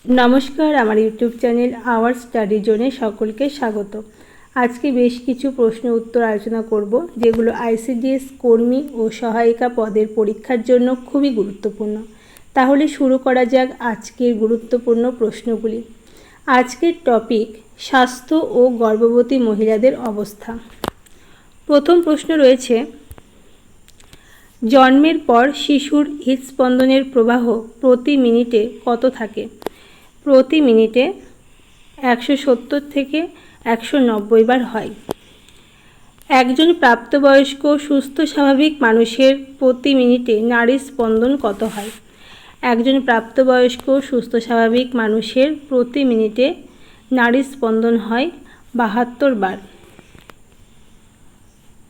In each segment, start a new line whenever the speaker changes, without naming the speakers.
নমস্কার, আমার YouTube channel hour study জোনে সকলকে স্বাগত। আজকে বেশ কিছু প্রশ্ন উত্তর আলোচনা করব, যেগুলো আইসিডিএস কর্মী ও সহায়িকা পদের পরীক্ষার জন্য খুবই গুরুত্বপূর্ণ। তাহলে শুরু করা যাক আজকের গুরুত্বপূর্ণ প্রশ্নগুলি। আজকের টপিক স্বাস্থ্য ও গর্ভবতী মহিলাদের অবস্থা। প্রথম প্রশ্ন রয়েছে, জন্মের পর শিশুর হৃদস্পন্দনের প্রবাহ প্রতি মিনিটে কত থাকে? প্রতি মিনিটে 170 থেকে 190 বার হয়। একজন প্রাপ্তবয়স্ক সুস্থ স্বাভাবিক মানুষের প্রতি মিনিটে নাড়ির স্পন্দন কত হয়? একজন প্রাপ্তবয়স্ক সুস্থ স্বাভাবিক মানুষের প্রতি মিনিটে নাড়ির স্পন্দন হয় 72 বার।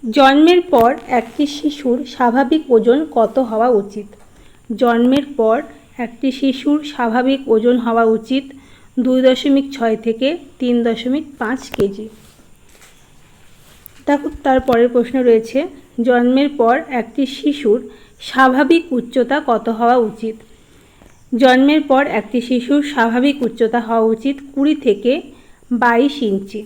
জন্মের পর একটি শিশুর স্বাভাবিক ওজন কত হওয়া উচিত? জন্মের পর একটি শিশুর স্বাভাবিক ওজন হওয়া উচিত 2.6 থেকে 3.5 কেজি। তারপরের প্রশ্ন রয়েছে, জন্মের পর একটি শিশুর স্বাভাবিক উচ্চতা কত হওয়া উচিত? জন্মের পর একটি শিশুর স্বাভাবিক উচ্চতা হওয়া উচিত 20 থেকে 22 ইঞ্চি।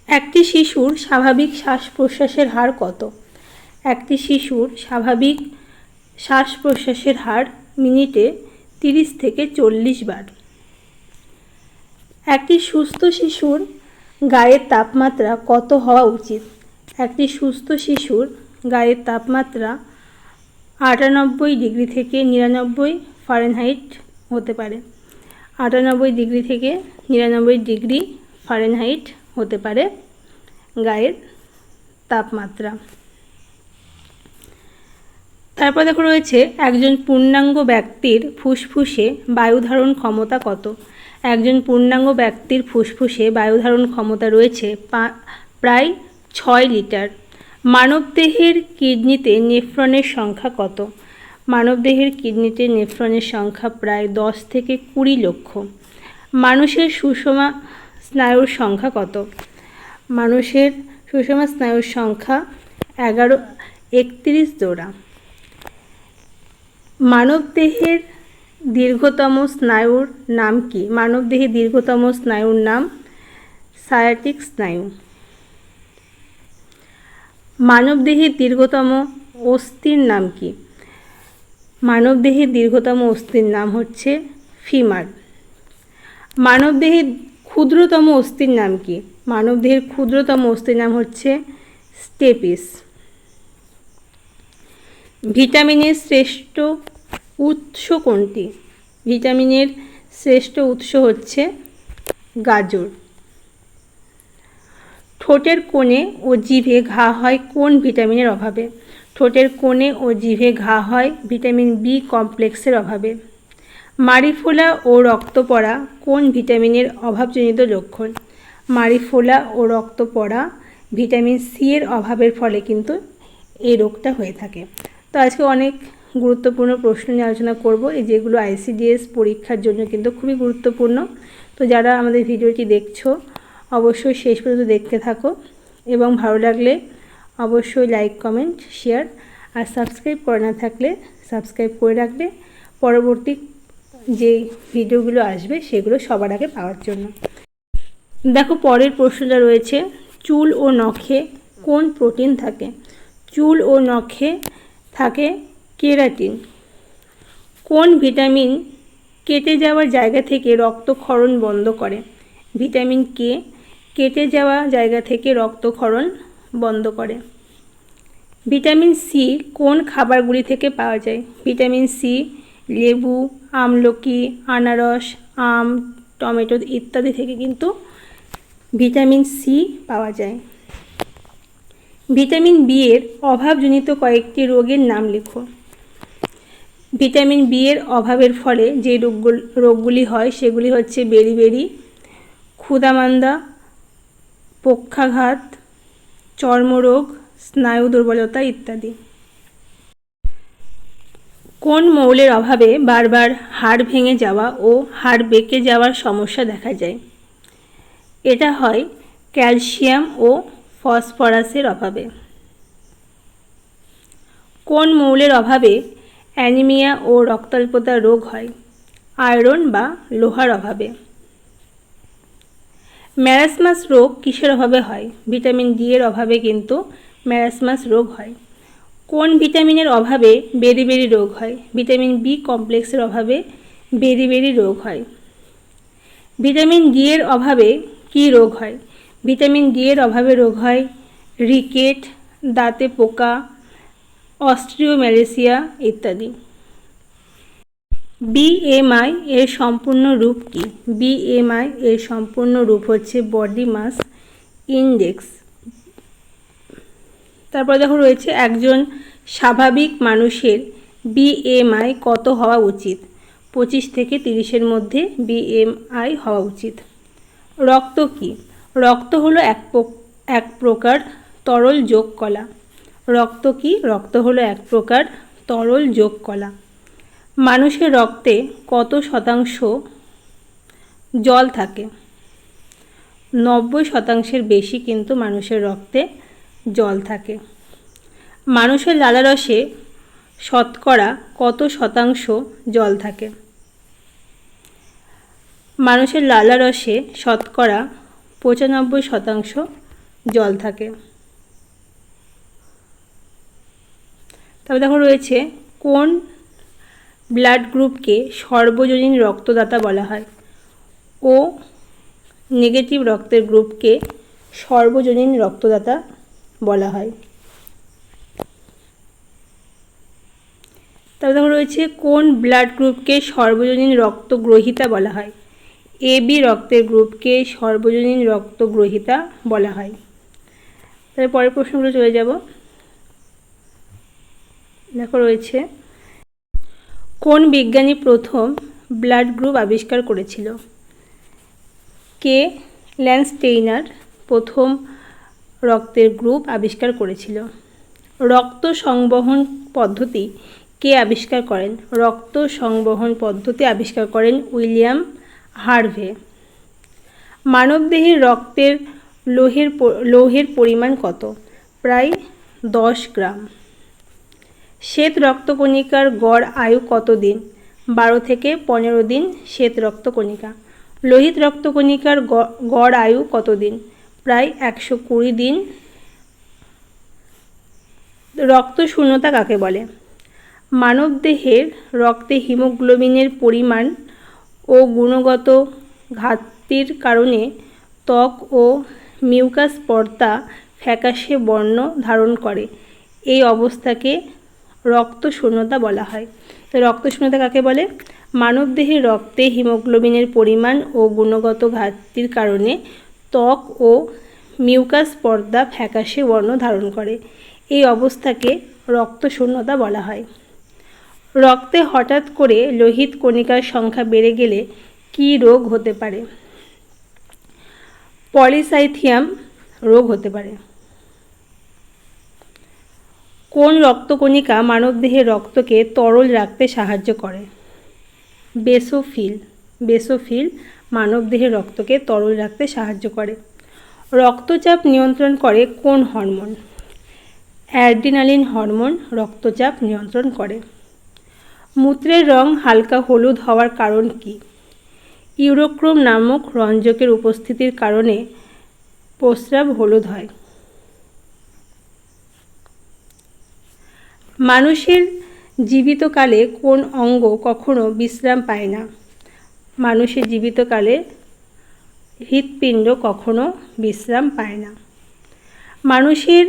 একটি শিশুর স্বাভাবিক শ্বাস প্রশ্বাসের হার কত? একটি শিশুর স্বাভাবিক শ্বাস প্রশ্বাসের হার মিনিটে 30 থেকে 40 বার। একটি সুস্থ শিশুর গায়ের তাপমাত্রা কত হওয়া উচিত? একটি সুস্থ শিশুর গায়ের তাপমাত্রা 98 ডিগ্রি থেকে 99 ফারেনহাইট হতে পারে। 98 ডিগ্রি থেকে 99 ডিগ্রি ফারেনহাইট হতে পারে গায়ের তাপমাত্রা। তারপর দেখো রয়েছে, একজন পূর্ণাঙ্গ ব্যক্তির ফুসফুসে বায়ু ধারণ ক্ষমতা কত? একজন পূর্ণাঙ্গ ব্যক্তির ফুসফুসে বায়ু ধারণ ক্ষমতা রয়েছে প্রায় 6 লিটার। মানবদেহের কিডনিতে নেফ্রনের সংখ্যা কত? মানবদেহের কিডনিতে নেফ্রনের সংখ্যা প্রায় 10 থেকে 20 লক্ষ। মানুষের সুষমা স্নায়ুর সংখ্যা কত? মানুষের সুষমা স্নায়ুর সংখ্যা 31 জোড়া। মানবদেহের দীর্ঘতম স্নায়ুর নাম কি? মানবদেহের দীর্ঘতম স্নায়ুর নাম সায়াটিক স্নায়ু। মানবদেহের দীর্ঘতম অস্থির নাম কি? মানবদেহের দীর্ঘতম অস্থির নাম হচ্ছে ফিমার। মানবদেহের ক্ষুদ্রতম অস্থির নাম কি? মানবদেহের ক্ষুদ্রতম অস্থির নাম হচ্ছে স্টেপিস। ভিটামিনের শ্রেষ্ঠ উৎস কোনটি? ভিটামিনের শ্রেষ্ঠ উৎস হচ্ছে গাজর। ঠোঁটের কোণে ও জিভে ঘা হয় কোন ভিটামিনের অভাবে? ঠোঁটের কোণে ও জিভে ঘা হয় ভিটামিন বি কমপ্লেক্সের অভাবে। মাড়ি ফোলা ও রক্ত পড়া কোন ভিটামিনের অভাবজনিত লক্ষণ? মাড়ি ফোলা ও রক্ত পড়া ভিটামিন সি এর অভাবের ফলে কিন্তু এই রোগটা হয়ে থাকে। তো আজকে অনেক গুরুত্বপূর্ণ প্রশ্ন নিয়ে আলোচনা করব, যেগুলো আইসিডিএস পরীক্ষার জন্য কিন্তু খুবই গুরুত্বপূর্ণ। তো যারা আমাদের ভিডিওটি দেখছো অবশ্যই শেষ পর্যন্ত দেখতে থাকো, এবং ভালো লাগলে অবশ্যই লাইক, কমেন্ট, শেয়ার আর সাবস্ক্রাইব করে না থাকলে সাবস্ক্রাইব করে রাখবে, পরবর্তী যে ভিডিওগুলো আসবে সেগুলো সবার আগে পাওয়ার জন্য। দেখো পরের প্রশ্নটা রয়েছে, চুল ও নখে কোন প্রোটিন থাকে? চুল ও নখে থাকে কেরাটিন। কোন ভিটামিন কেটে যাওয়ার জায়গা থেকে রক্তক্ষরণ বন্ধ করে? ভিটামিন কে কেটে যাওয়া জায়গা থেকে রক্তক্ষরণ বন্ধ করে। ভিটামিন সি কোন খাবারগুলি থেকে পাওয়া যায়? ভিটামিন সি লেবু, আমলকি, আনারস, আম, টমেটো ইত্যাদি থেকে কিন্তু ভিটামিন সি পাওয়া যায়। ভিটামিন বি এর অভাবজনিত কয়েকটি রোগের নাম লেখো। ভিটামিন বি এর অভাবের ফলে যে রোগগুলি হয় সেগুলি হচ্ছে বেরিবেরি, ক্ষুধামান্দা, পক্ষাঘাত, চর্মরোগ, স্নায়ু দুর্বলতা ইত্যাদি। কোন মৌলের অভাবে বারবার হাড় ভেঙে যাওয়া ও হাড় বেঁকে যাওয়ার সমস্যা দেখা যায়? এটা হয় ক্যালসিয়াম ও ফসফরাসের অভাবে। কোন মৌলের অভাবে অ্যানিমিয়া ও রক্তাল্পতা রোগ হয়? আয়রন বা লোহার অভাবে। ম্যারাসমাস রোগ কিসের অভাবে হয়? ভিটামিন ডি এর অভাবে কিন্তু ম্যারাসমাস রোগ হয়। কোন ভিটামিনের অভাবে বেরি রোগ হয়? ভিটামিন বি কমপ্লেক্সের অভাবে বেরি রোগ হয়। ভিটামিন ডি এর অভাবে কি রোগ হয়? ভিটামিন ডি এর অভাবে রোগ হয় রিকেট, দাঁতে পোকা, অস্ট্রিওম্যালেসিয়া ইত্যাদি। বিএমআই এর সম্পূর্ণ রূপ কি? বিএমআই এর সম্পূর্ণ রূপ হচ্ছে বডি মাস ইনডেক্স। তারপর দেখো রয়েছে একজন স্বাভাবিক মানুষের বিএমআই কত হওয়া উচিত? 25 থেকে 30-এর মধ্যে বিএমআই হওয়া উচিত। রক্ত কি? রক্ত হলো এক প্রকার তরল যোগ কলা। রক্ত কি? রক্ত হলো এক প্রকার তরল যোগ কলা। মানুষের রক্তে কত শতাংশ জল থাকে? 90% বেশি কিন্তু মানুষের রক্তে জল থাকে। মানুষের লালারসে শতকরা কত শতাংশ জল থাকে? মানুষের লালারসে শতকরা 95% জল থাকে। তবে দেখো রয়েছে কোন ব্লাড গ্রুপকে সর্বজনীন রক্তদাতা বলা হয়? ও নেগেটিভ রক্তের গ্রুপকে সর্বজনীন রক্তদাতা বলা হয়। তবে দেখো রয়েছে কোন ব্লাড গ্রুপকে সর্বজনীন রক্তগ্রহীতা বলা হয়? এবি রক্তের গ্রুপকে সর্বজনীন রক্তগ্রহীতা বলা হয়। তাহলে পরের প্রশ্নগুলো চলে যাব। দেখো রয়েছে কোন বিজ্ঞানী প্রথম ব্লাড গ্রুপ আবিষ্কার করেছিল? কে ল্যান্ডস্টেইনার প্রথম রক্তের গ্রুপ আবিষ্কার করেছিল। রক্ত সংবহন পদ্ধতি কে আবিষ্কার করেন? রক্ত সংবহন পদ্ধতি আবিষ্কার করেন উইলিয়াম হার্ভে। মানবদেহের রক্তের লৌহের পরিমাণ কত? প্রায় 10 গ্রাম। শ্বেত রক্তকণিকার গড় আয়ু কত দিন? 12 থেকে 15 দিন শ্বেত রক্তকণিকা। লোহিত রক্তকণিকার গড় আয়ু কত দিন? প্রায় 120 দিন। রক্ত শূন্যতা কাকে বলে? মানবদেহের রক্তে হিমোগ্লোবিনের পরিমাণ ও গুণগত ঘাটতির কারণে ত্বক ও মিউকাস পর্দা ফ্যাকাশে বর্ণ ধারণ করে। এই অবস্থাকে রক্ত শূন্যতা বলা হয়। তো রক্ত শূন্যতা কাকে বলে? মানবদেহের রক্তে হিমোগ্লোবিনের পরিমাণ ও গুণগত ঘাটতির কারণে ত্বক ও মিউকাস পর্দা ফ্যাকাশে বর্ণ ধারণ করে। এই অবস্থাকে রক্ত শূন্যতা বলা হয়। রক্তে হঠাৎ করে লোহিত কণিকার সংখ্যা বেড়ে গেলে কী রোগ হতে পারে? পলিসাইথিয়াম রোগ হতে পারে। কোন রক্তকণিকা মানবদেহের রক্তকে তরল রাখতে সাহায্য করে? বেসোফিল। বেসোফিল মানবদেহের রক্তকে তরল রাখতে সাহায্য করে। রক্তচাপ নিয়ন্ত্রণ করে কোন হরমোন? অ্যাড্রিনালিন হরমোন রক্তচাপ নিয়ন্ত্রণ করে। মূত্রের রং হালকা হলুদ হওয়ার কারণ কি? ইউরোক্রোম নামক রঞ্জকের উপস্থিতির কারণে প্রস্রাব হলুদ হয়। মানুষের জীবিতকালে কোন অঙ্গ কখনো বিশ্রাম পায় না? মানুষের জীবিতকালে হৃৎপিণ্ড কখনো বিশ্রাম পায় না। মানুষের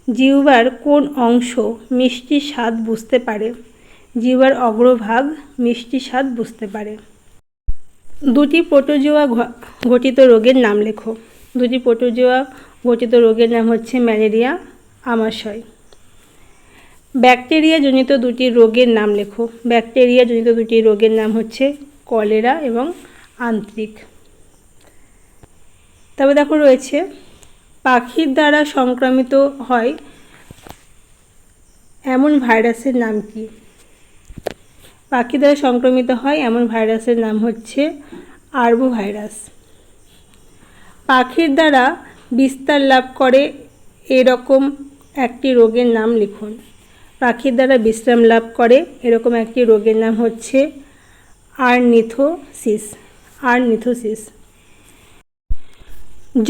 জিহ্বার কোন অংশ মিষ্টি স্বাদ বুঝতে পারে? জিহ্বার অগ্রভাগ মিষ্টি স্বাদ বুঝতে পারে। দুটি প্রোটোজোয়া ঘটিত রোগের নাম লেখো। দুটি প্রোটোজোয়া ঘটিত রোগের নাম হচ্ছে ম্যালেরিয়া, আমাশয়। ব্যাকটেরিয়া জনিত দুটি রোগের নাম লেখো। ব্যাকটেরিয়া জনিত দুটি রোগের নাম হচ্ছে কলেরা এবং আন্ত্রিক। তবে দেখো রয়েছে পাখির দ্বারা সংক্রামিত হয় এমন ভাইরাসের নাম কি? পাখি দ্বারা সংক্রমিত হয় এমন ভাইরাসের নাম হচ্ছে আরবো ভাইরাস। পাখির দ্বারা বিস্তার লাভ করে এরকম একটি রোগের নাম লিখুন। পাখির দ্বারা বিশ্রাম লাভ করে এরকম একটি রোগের নাম হচ্ছে আর্নিথোসিস।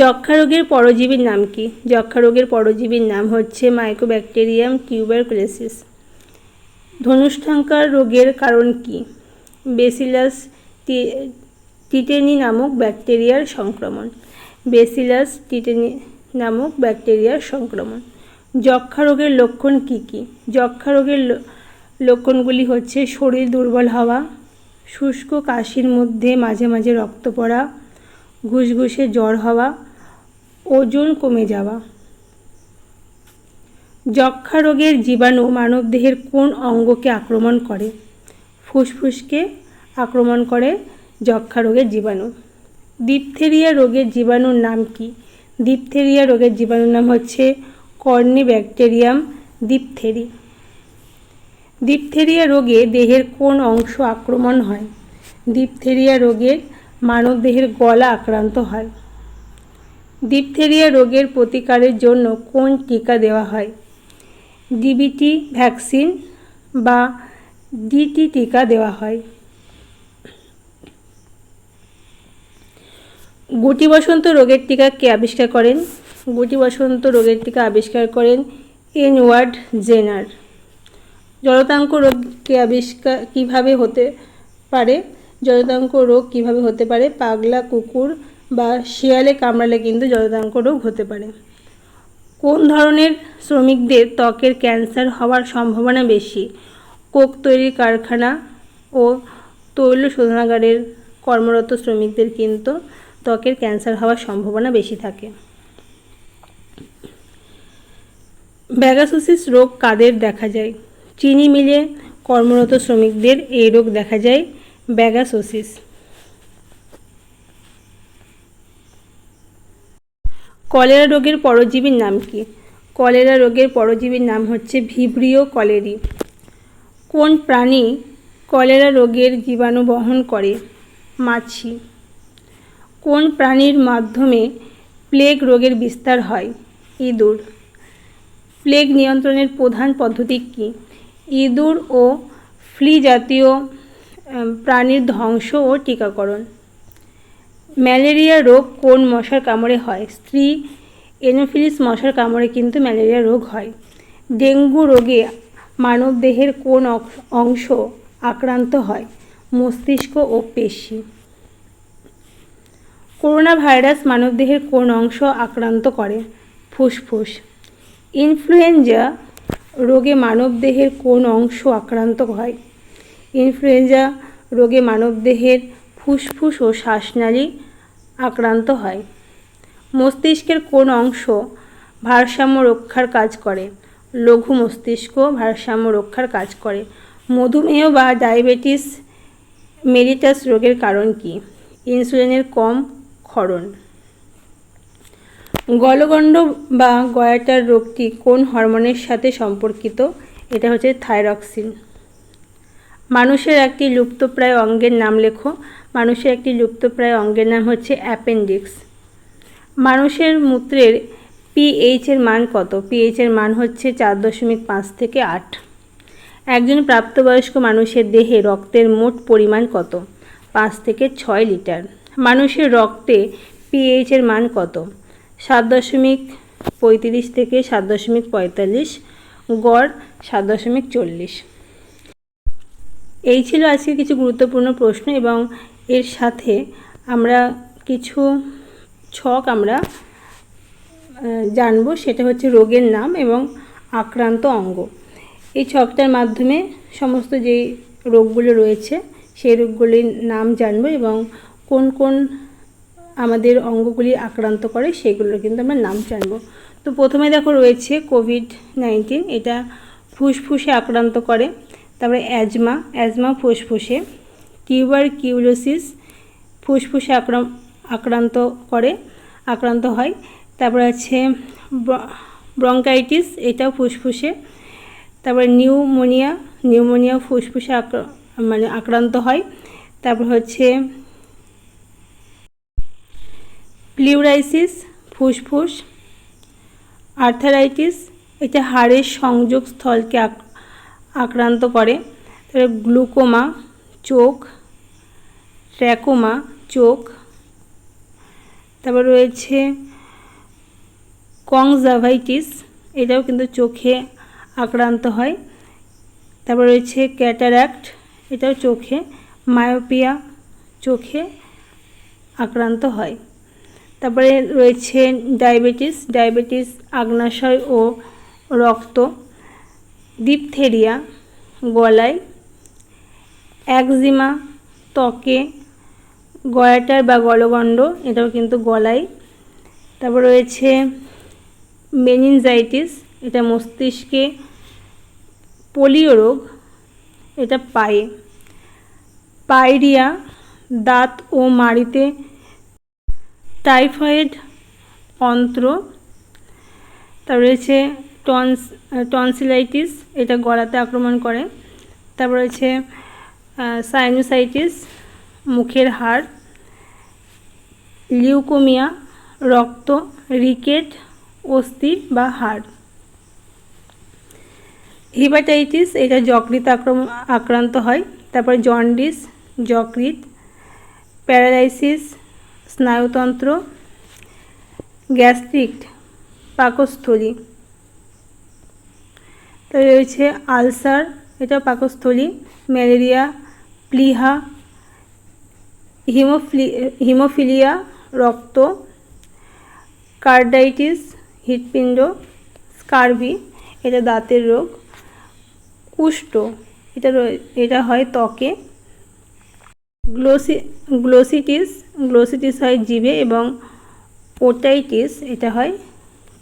যক্ষ্মা রোগের পরজীবীর নাম কি? যক্ষ্মা রোগের পরজীবীর নাম হচ্ছে মাইকোব্যাকটেরিয়াম টিউবারকুলোসিস। ধনুষ্টঙ্কার রোগের কারণ কি? বেসিলাস টিটেনি নামক ব্যাকটেরিয়ার সংক্রমণ। বেসিলাস টিটেনি নামক ব্যাকটেরিয়ার সংক্রমণ। যক্ষ্মা রোগের লক্ষণ কি কি? যক্ষ্মা রোগের লক্ষণগুলি হচ্ছে শরীর দুর্বল হওয়া, শুষ্ক কাশির মধ্যে মাঝে মাঝে রক্ত পড়া, ঘুষঘুষে জ্বর হওয়া, ওজন কমে যাওয়া। যক্ষ্মা রোগের জীবাণু মানবদেহের কোন অঙ্গকে আক্রমণ করে? ফুসফুসকে আক্রমণ করে যক্ষ্মা রোগের জীবাণু। ডিপথেরিয়া রোগের জীবাণুর নাম কি? ডিপথেরিয়া রোগের জীবাণুর নাম হচ্ছে কর্নিব্যাকটেরিয়াম ডিপথেরি। ডিপথেরিয়া রোগে দেহের কোন অংশ আক্রমণ হয়? ডিপথেরিয়া রোগে মানবদেহের গলা আক্রান্ত হয়। ডিপথেরিয়া রোগের প্রতিকারের জন্য কোন টিকা দেওয়া হয়? ডিবিটি ভ্যাকসিন বা ডিটি টিকা দেওয়া হয়। গুটি বসন্ত রোগের টিকা কে আবিষ্কার করেন? গুটি বসন্ত রোগের টিকা আবিষ্কার করেন এডওয়ার্ড জেনার। জলাতঙ্ক রোগ কিভাবে হতে পারে? জলাতঙ্ক রোগ কিভাবে হতে পারে? পাগলা কুকুর বা শিয়ালে কামড়ালে কিন্তু জলাতঙ্ক রোগ হতে পারে। কোন ধরনের শ্রমিকদের ত্বকের ক্যান্সার হওয়ার সম্ভাবনা বেশি? কোক তৈরির কারখানা ও তৈল শোধনাগারের কর্মরত শ্রমিকদের কিন্তু ত্বকের ক্যান্সার হওয়ার সম্ভাবনা বেশি থাকে। ভ্যাগাসোসিস রোগ কাদের দেখা যায়? চিনি মিলে কর্মরত শ্রমিকদের এই রোগ দেখা যায়, ভ্যাগাসোসিস। কলেরা রোগের পরজীবীর নাম কি? কলেরা রোগের পরজীবীর নাম হচ্ছে ভিব্রিও কলেরি। কোন প্রাণী কলেরা রোগের জীবাণু বহন করে? মাছি। কোন প্রাণীর মাধ্যমে প্লেগ রোগের বিস্তার হয়? ইঁদুর। প্লেগ নিয়ন্ত্রণের প্রধান পদ্ধতি কি? ইঁদুর ও ফ্লি জাতীয় প্রাণীর ধ্বংস ও টিকাকরণ। ম্যালেরিয়া রোগ কোন মশার কামড়ে হয়? স্ত্রী এনোফিলিস মশার কামড়ে কিন্তু ম্যালেরিয়া রোগ হয়। ডেঙ্গু রোগে মানবদেহের কোন অংশ আক্রান্ত হয়? মস্তিষ্ক ও পেশি। করোনা ভাইরাস মানবদেহের কোন অংশ আক্রান্ত করে? ফুসফুস। ইনফ্লুয়েঞ্জা রোগে মানবদেহের কোন অংশ আক্রান্ত হয়? ইনফ্লুয়েঞ্জা রোগে মানবদেহের ফুসফুস ও শ্বাসনালী আক্রান্ত হয়। মস্তিষ্কের কোন অংশ ভারসাম্য রক্ষার কাজ করে? লঘু মস্তিষ্ক ভারসাম্য রক্ষার কাজ করে। মধুমেহ বা ডায়াবেটিস মেলিটাস রোগের কারণ কি? ইনসুলিনের কম ক্ষরণ। গলগণ্ড বা গয়াটার রোগটি কোন হরমোনের সাথে সম্পর্কিত? এটা হচ্ছে থাইরক্সিন। মানুষের একটি লুপ্তপ্রায় অঙ্গের নাম লেখো। মানুষের একটি লুপ্তপ্রায় অঙ্গের নাম হচ্ছে অ্যাপেন্ডিক্স। মানুষের মূত্রের পিএইচ এর মান কত? পিএইচ এর মান হচ্ছে 4.5 থেকে 8। একজন প্রাপ্তবয়স্ক মানুষের দেহে রক্তের মোট পরিমাণ কত? 5 থেকে 6 লিটার। মানুষের রক্তে পিএইচ এর মান কত? 7.35 থেকে 7.45, গড় 7.40। এই ছিল আজকে কিছু গুরুত্বপূর্ণ প্রশ্ন এবং এর সাথে আমরা কিছু ছক আমরা জানব, সেটা হচ্ছে রোগের নাম এবং আক্রান্ত অঙ্গ। এই ছকটার মাধ্যমে সমস্ত যে রোগগুলো রয়েছে সেই রোগগুলির নাম জানব এবং কোন কোন আমাদের অঙ্গগুলি আক্রান্ত করে সেগুলোর কিন্তু আমরা নাম জানব। তো প্রথমে দেখো রয়েছে কোভিড-19, এটা ফুসফুসে আক্রান্ত করে। তারপরে অ্যাজমা ফুসফুসে। টিউবারকিউলোসিস ফুসফুসে আক্রান্ত হয়। তারপরে আছে ব্রঙ্কাইটিস, এটাও ফুসফুসে। তারপরে নিউমোনিয়া ফুসফুসে আক্রান্ত হয়। তারপর হচ্ছে প্লিউরাইসিস ফুসফুস। আর্থারাইটিস, এটা হাড়ের সংযোগ স্থলকে আক্রান্ত করে। তারপরে গ্লুকোমা চোখ, ট্র্যাকোমা চোখ, তারপর রয়েছে কংজাভাইটিস, এটাও কিন্তু চোখে আক্রান্ত হয়। তারপর রয়েছে ক্যাটারাক্ট, এটাও চোখে, মায়োপিয়া চোখে আক্রান্ত হয়। তারপরে রয়েছে ডায়াবেটিস আগ্নাশয় ও রক্ত, ডিপথেরিয়া গলায়, একজিমা ত্বকে, গয়াটার বা গলগণ্ড, এটাও কিন্তু গলায়। তারপর রয়েছে মেনিনজাইটিস, এটা মস্তিষ্কে, পোলিও রোগ, এটা পায়ে, পাইরিয়া দাঁত ও মাড়িতে, টাইফয়েড অন্ত্র। তারপর রয়েছে টনসিলাইটিস, এটা গলাতে আক্রমণ করে। তারপর রয়েছে সাইনোসাইটিস মুখের হাড়, লিউকোমিয়া রক্ত, রিকেট অস্থি বা হাড়। হেপাটাইটিস, এটা যকৃৎ আক্রান্ত হয়। তারপরে জন্ডিস যকৃৎ, প্যারালাইসিস স্নায়ুতন্ত্র, গ্যাস্ট্রিক পাকস্থলী। তারপরে রয়েছে আলসার, এটা পাকস্থলী, ম্যালেরিয়া প্লিহা, হিমোফিলিয়া রক্ত, কার্ডাইটিস হৃৎপিণ্ড, স্কারভি, এটা দাঁতের রোগ, কুষ্ঠ, এটা হয় ত্বকে, গ্লোসিটিস হয় জিভে, এবং ওটাইটিস এটা হয়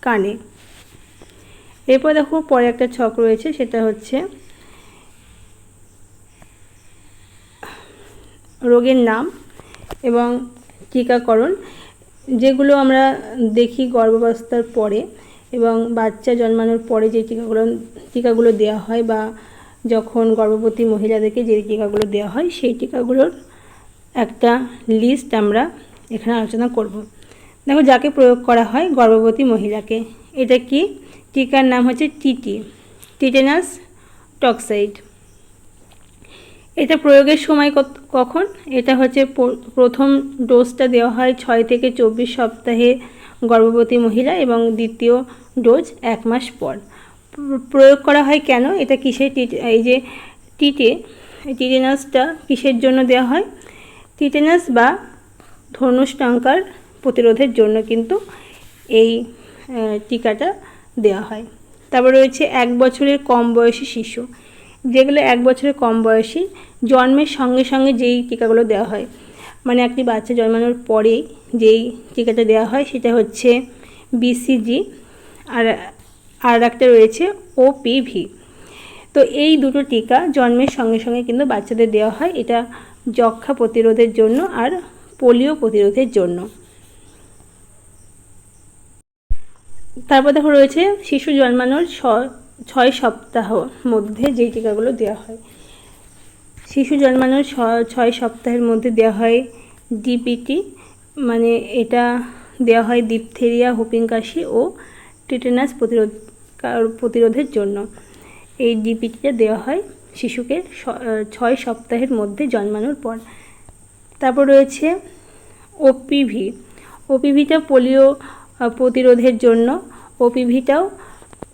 কানে। এরপর দেখো পরে একটা ছক রয়েছে, সেটা হচ্ছে রোগের নাম এবং টিকাকরণ, যেগুলো আমরা দেখি গর্ভাবস্থার পরে এবং বাচ্চা জন্মানোর পরে যে টিকাগুলো দেওয়া হয়, বা যখন গর্ভবতী মহিলাদেরকে যে টিকাগুলো দেওয়া হয়, সেই টিকাগুলোর একটা লিস্ট আমরা এখানে আলোচনা করব। দেখো, যাকে প্রয়োগ করা হয় গর্ভবতী মহিলাকে, এটা কি টিকার নাম হচ্ছে টিটেনাস টক্সাইড। এটা প্রয়োগের সময় কখন? এটা হচ্ছে প্রথম ডোজটা দেওয়া হয় 6 থেকে 24 সপ্তাহে গর্ভবতী মহিলা, এবং দ্বিতীয় ডোজ 1 মাস পর। প্রয়োগ করা হয় কেন? এটা কিসের এই যে টিটেনাসটা কিসের জন্য দেওয়া হয়? টিটেনাস বা ধনুষ্টঙ্কার প্রতিরোধের জন্য কিন্তু এই টিকাটা দেওয়া হয়। তারপর রয়েছে 1 বছরের কম বয়সী শিশু, যেগুলো 1 বছরের কম বয়সী, জন্মের সঙ্গে সঙ্গে যেই টিকাগুলো দেওয়া হয়, মানে একটি বাচ্চা জন্মানোর পরেই যেই টিকাটা দেওয়া হয়, সেটা হচ্ছে বিসিজি, আর একটা রয়েছে ওপিভি। তো এই দুটো টিকা জন্মের সঙ্গে সঙ্গে কিন্তু বাচ্চাদের দেওয়া হয়, এটা যক্ষ্মা প্রতিরোধের জন্য আর পোলিও প্রতিরোধের জন্য। তারপর দেখো রয়েছে শিশু জন্মানোর 6 সপ্তাহ মধ্যে যেই টিকাগুলো দেওয়া হয়। শিশু জন্মানোর 6 সপ্তাহের মধ্যে দেওয়া হয় ডিপিটি, মানে এটা দেওয়া হয় ডিপথেরিয়া, হুপিং কাশি ও টিটেনাস প্রতিরোধের জন্য। এই ডিপিটিটা দেওয়া হয় শিশুকে 6 সপ্তাহের মধ্যে জন্মানোর পর। তারপর রয়েছে ওপিভিটা পোলিও প্রতিরোধের জন্য। ওপিভিটাও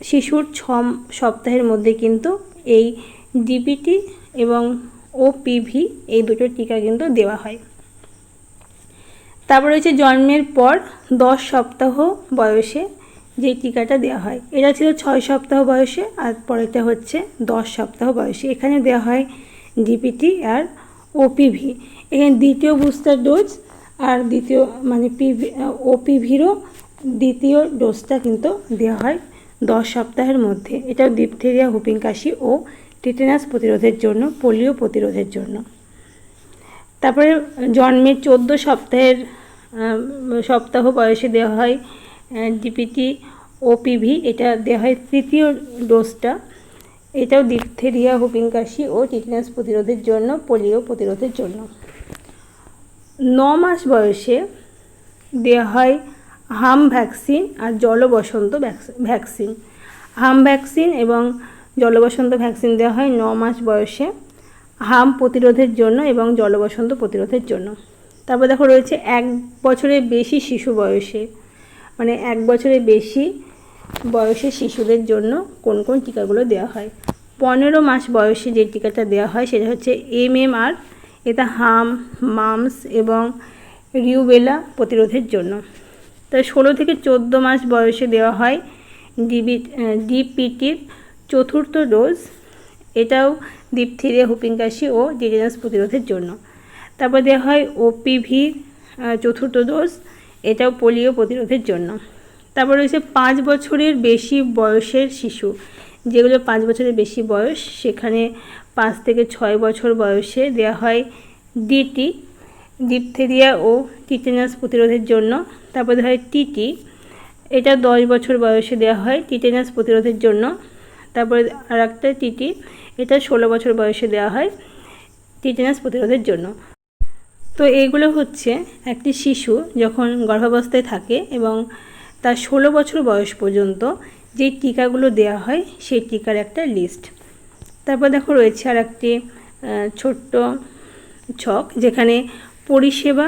শিশুর 6 সপ্তাহের মধ্যে কিন্তু এই ডিপিটি এবং ওপিভি এই দুটো টিকা কিন্তু দেওয়া হয়। তারপর রয়েছে জন্মের পর 10 সপ্তাহ বয়সে যে টিকাটা দেওয়া হয়, এটা ছিল 6 সপ্তাহ বয়সে, আর পরেরটা হচ্ছে 10 সপ্তাহ বয়সে। এখানে দেওয়া হয় ডিপিটি আর ওপিভি। এখানে দ্বিতীয় বুস্টার ডোজ আর ওপিভিরও দ্বিতীয় ডোজটা কিন্তু দেওয়া হয় 10 সপ্তাহের মধ্যে। এটা ডিপথেরিয়া, হুপিং কাশি ও টিটেনাস প্রতিরোধের জন্য, পোলিও প্রতিরোধের জন্য। তারপরে জন্মের 14 সপ্তাহ বয়সে দেওয়া হয় ডিপিটি ওপিভি, এটা দেওয়া হয় তৃতীয় ডোজটা। এটাও ডিপথেরিয়া, হুপিং কাশি ও টিটেনাস প্রতিরোধের জন্য, পোলিও প্রতিরোধের জন্য। 9 মাস বয়সে দেওয়া হয় হাম ভ্যাকসিন আর জলবসন্ত ভ্যাকসিন। হাম ভ্যাকসিন এবং জলবসন্ত ভ্যাকসিন দেওয়া হয় 9 মাস বয়সে, হাম প্রতিরোধের জন্য এবং জলবসন্ত প্রতিরোধের জন্য। তারপর দেখো রয়েছে 1 বছরের বেশি শিশু বয়সে, মানে 1 বছরের বেশি বয়সের শিশুদের জন্য কোন কোন টিকাগুলো দেওয়া হয়। 15 মাস বয়সে যে টিকাটা দেওয়া হয় সেটা হচ্ছে MMR, এটা হাম, মামস এবং রিউবেলা প্রতিরোধের জন্য। তাই 16 থেকে 14 মাস বয়সে দেওয়া হয় ডিপিটির 4র্থ ডোজ, এটাও ডিপথিরিয়া, হুপিং কাশি ও টিটেনাস প্রতিরোধের জন্য। তারপর দেওয়া হয় OPV 4র্থ ডোজ, এটাও পোলিও প্রতিরোধের জন্য। তারপর রয়েছে 5 বছরের বেশি বয়সের শিশু, যেগুলো 5 বছরের বেশি বয়স, সেখানে 5 থেকে 6 বছর বয়সে দেওয়া হয় DT, ডিপথেরিয়া ও টিটেনাস প্রতিরোধের জন্য। তারপর দেওয়া হয় TT, এটা 10 বছর বয়সে দেওয়া হয় টিটেনাস প্রতিরোধের জন্য। তারপরে আর একটা TT, এটা 16 বছর বয়সে দেওয়া হয় টিটেনাস প্রতিরোধের জন্য। তো এইগুলো হচ্ছে একটি শিশু যখন গর্ভাবস্থায় থাকে এবং তার 16 বছর বয়স পর্যন্ত যে টিকাগুলো দেওয়া হয় সেই টিকার একটা লিস্ট। তারপর দেখো রয়েছে আর একটি ছোট্ট ছক, যেখানে পরিষেবা,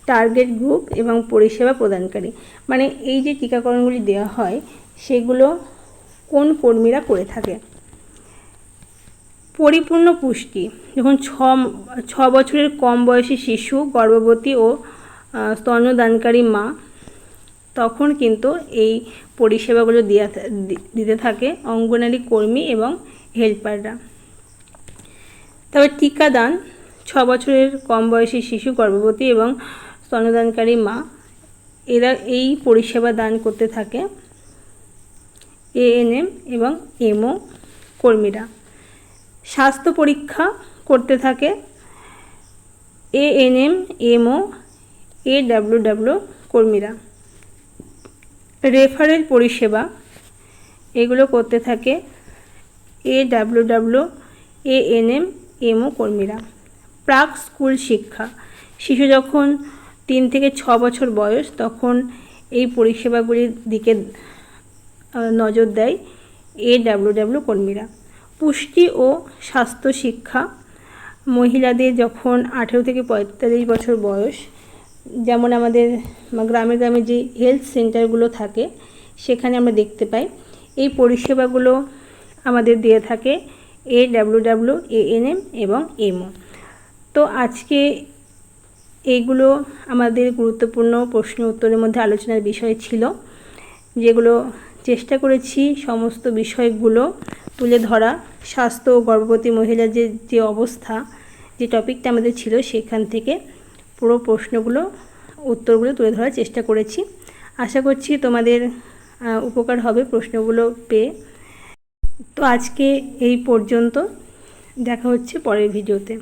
টার্গেট গ্রুপ এবং পরিষেবা প্রদানকারী, মানে এই যে টিকাকরণগুলি দেওয়া হয় সেগুলো কোন কর্মীরা করে থাকে। পরিপূর্ণ পুষ্টি, যখন 6 বছরের কম বয়সী শিশু, গর্ভবতী ও স্তন্যদানকারী মা, তখন কিন্তু এই পরিষেবাগুলো দিতে থাকে অঙ্গনারী কর্মী এবং হেল্পাররা। তবে টিকাদান, 6 বছরের কম বয়সী শিশু, গর্ভবতী এবং স্তন্যদানকারী মা, এরা এই পরিষেবা দান করতে থাকে ANM এবং MO কর্মীরা। স্বাস্থ্য পরীক্ষা করতে থাকে ANM, MO, AWW কর্মীরা। রেফারেল পরিষেবা এগুলো করতে থাকে AWW, ANM, MO কর্মীরা। প্রাক স্কুল শিক্ষা, শিশু যখন 3 থেকে 6 বছর বয়স তখন এই পরিষেবাগুলির দিকে নজর দেয় AWW কর্মীরা। পুষ্টি ও স্বাস্থ্য শিক্ষা, মহিলাদের যখন 18 থেকে 45 বছর বয়স, যেমন আমাদের গ্রামে গ্রামে যে হেলথ সেন্টারগুলো থাকে সেখানে আমরা দেখতে পাই এই পরিষেবাগুলো আমাদের দিয়ে থাকে AWW, ANM এবং MO। তো আজকে এইগুলো আমাদের গুরুত্বপূর্ণ প্রশ্ন উত্তরের মধ্যে আলোচনার বিষয় ছিল, যেগুলো চেষ্টা করেছি সমস্ত বিষয়গুলো তুলে ধরা। স্বাস্থ্য ও গর্ভবতী মহিলার যে অবস্থা, যে টপিকটা আমাদের ছিল সেখান থেকে পুরো প্রশ্নগুলো, উত্তরগুলো তুলে ধরার চেষ্টা করেছি। আশা করছি তোমাদের উপকার হবে প্রশ্নগুলো পেয়ে। তো আজকে এই পর্যন্ত, দেখা হচ্ছে পরের ভিডিওতে।